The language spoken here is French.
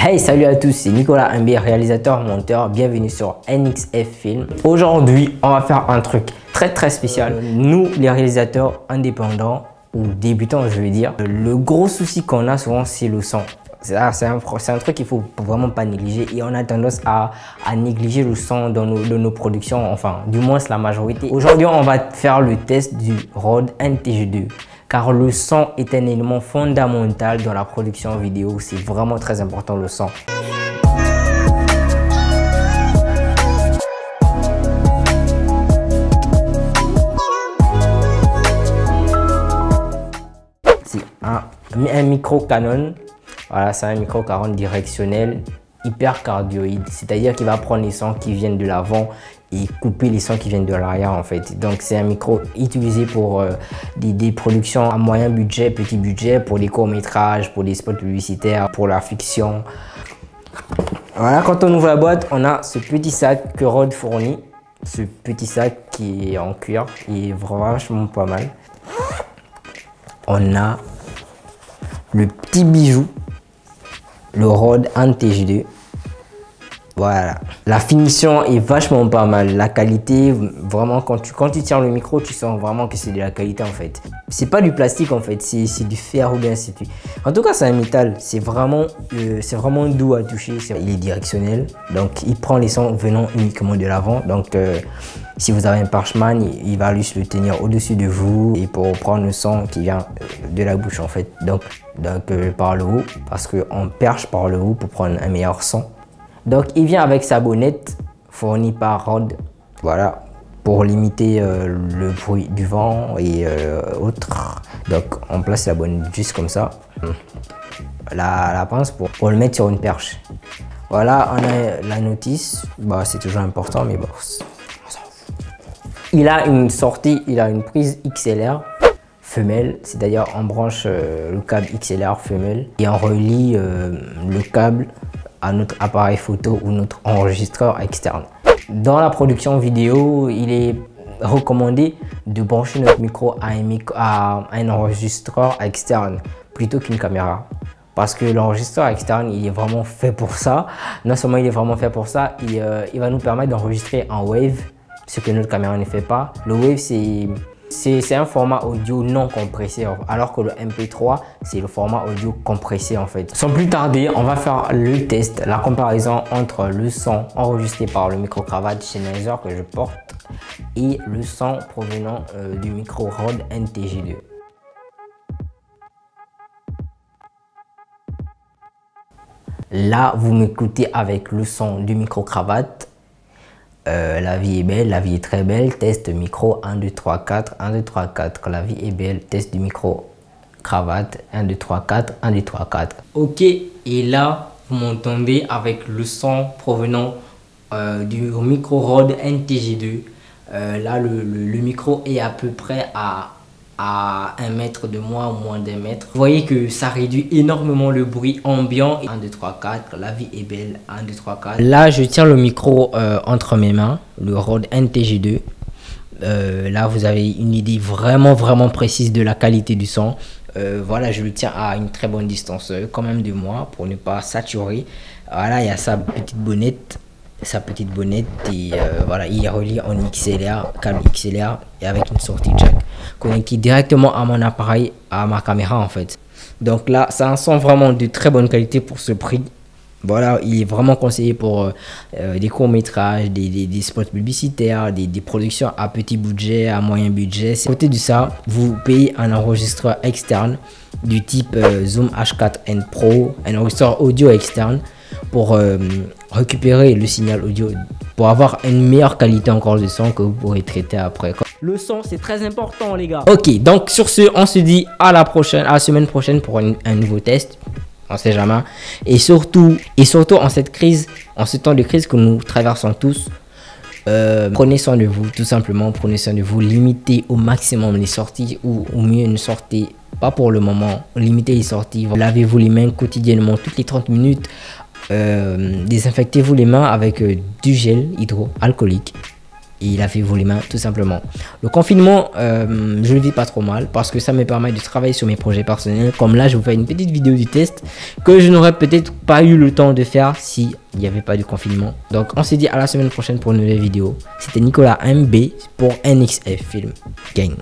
Hey, salut à tous, c'est Nicolas MB, réalisateur, monteur. Bienvenue sur NXF Film. Aujourd'hui, on va faire un truc très spécial. Nous, les réalisateurs indépendants ou débutants, je veux dire, le gros souci qu'on a souvent, c'est le son. C'est un truc qu'il faut vraiment pas négliger et on a tendance à négliger le son dans nos productions, enfin du moins c'est la majorité. Aujourd'hui on va faire le test du Rode NTG2 car le son est un élément fondamental dans la production vidéo, c'est vraiment très important le son. C'est un micro Canon. Voilà, c'est un micro 40 directionnel hyper cardioïde, c'est-à-dire qu'il va prendre les sons qui viennent de l'avant et couper les sons qui viennent de l'arrière en fait. Donc c'est un micro utilisé pour des productions à moyen budget, petit budget, pour des courts-métrages, pour des spots publicitaires, pour la fiction. Voilà, quand on ouvre la boîte, on a ce petit sac que Rode fournit. Ce petit sac qui est en cuir, il est vachement pas mal. On a le petit bijou, le Rode NTG2. Voilà, la finition est vachement pas mal, la qualité vraiment quand tu tiens le micro tu sens vraiment que c'est de la qualité en fait. C'est pas du plastique en fait, c'est du fer ou bien c'est du... En tout cas c'est un métal, c'est vraiment doux à toucher, il est directionnel donc il prend les sons venant uniquement de l'avant. Donc si vous avez un Parchman, il va juste le tenir au-dessus de vous et pour prendre le son qui vient de la bouche en fait, donc par le haut, parce qu'on perche par le haut pour prendre un meilleur son. Donc il vient avec sa bonnette fournie par Rode, voilà, pour limiter le bruit du vent et autres. Donc on place la bonnette juste comme ça, la pince pour le mettre sur une perche. Voilà, on a la notice, bah, c'est toujours important mais bon. Il a une sortie, il a une prise XLR femelle, c'est-à-dire on branche le câble XLR femelle et on relie le câble à notre appareil photo ou notre enregistreur externe. Dans la production vidéo, il est recommandé de brancher notre micro à un enregistreur externe plutôt qu'une caméra. Parce que l'enregistreur externe, il est vraiment fait pour ça. Non seulement il est vraiment fait pour ça, il va nous permettre d'enregistrer en WAV, ce que notre caméra ne fait pas. Le WAV, c'est un format audio non compressé, alors que le MP3 c'est le format audio compressé en fait. Sans plus tarder, on va faire le test, la comparaison entre le son enregistré par le micro cravate Sennheiser que je porte et le son provenant du micro Rode NTG2. Là, vous m'écoutez avec le son du micro cravate. La vie est belle, la vie est très belle, test micro 1, 2, 3, 4, 1, 2, 3, 4, la vie est belle, test du micro cravate 1, 2, 3, 4, 1, 2, 3, 4. Ok, et là vous m'entendez avec le son provenant du micro Rode NTG2. Là le micro est à peu près à 1 mètre de moi, ou moins d'1 mètre. Vous voyez que ça réduit énormément le bruit ambiant. 1, 2, 3, 4, la vie est belle, 1, 2, 3, 4. Là, je tiens le micro entre mes mains, le Rode NTG2. Là, vous avez une idée vraiment précise de la qualité du son. Voilà, je le tiens à une très bonne distance quand même de moi pour ne pas saturer. Voilà, il y a sa petite bonnette. Et voilà, il est relié en XLR, câble XLR et avec une sortie jack connectée directement à mon appareil, à ma caméra en fait. Donc là, c'est un son vraiment de très bonne qualité pour ce prix. Voilà, il est vraiment conseillé pour des courts-métrages, des spots publicitaires, des productions à petit budget, à moyen budget. À côté de ça, vous payez un enregistreur externe du type Zoom H4n Pro, un enregistreur audio externe pour récupérer le signal audio, pour avoir une meilleure qualité encore de son que vous pourrez traiter après. Le son, c'est très important les gars. Ok, donc sur ce, on se dit à la semaine prochaine pour un nouveau test. On sait jamais. Et surtout en cette crise, en ce temps de crise que nous traversons tous, prenez soin de vous, tout simplement. Prenez soin de vous, limitez au maximum les sorties ou au mieux ne sortez pas pour le moment. Limitez les sorties, lavez-vous les mains quotidiennement, toutes les 30 minutes. Désinfectez-vous les mains avec du gel hydroalcoolique et il a fait voler main tout simplement. Le confinement, je le vis pas trop mal parce que ça me permet de travailler sur mes projets personnels. Comme là, je vous fais une petite vidéo du test que je n'aurais peut-être pas eu le temps de faire si il n'y avait pas de confinement. Donc on se dit à la semaine prochaine pour une nouvelle vidéo. C'était Nicolas MB pour NXF Film Gang.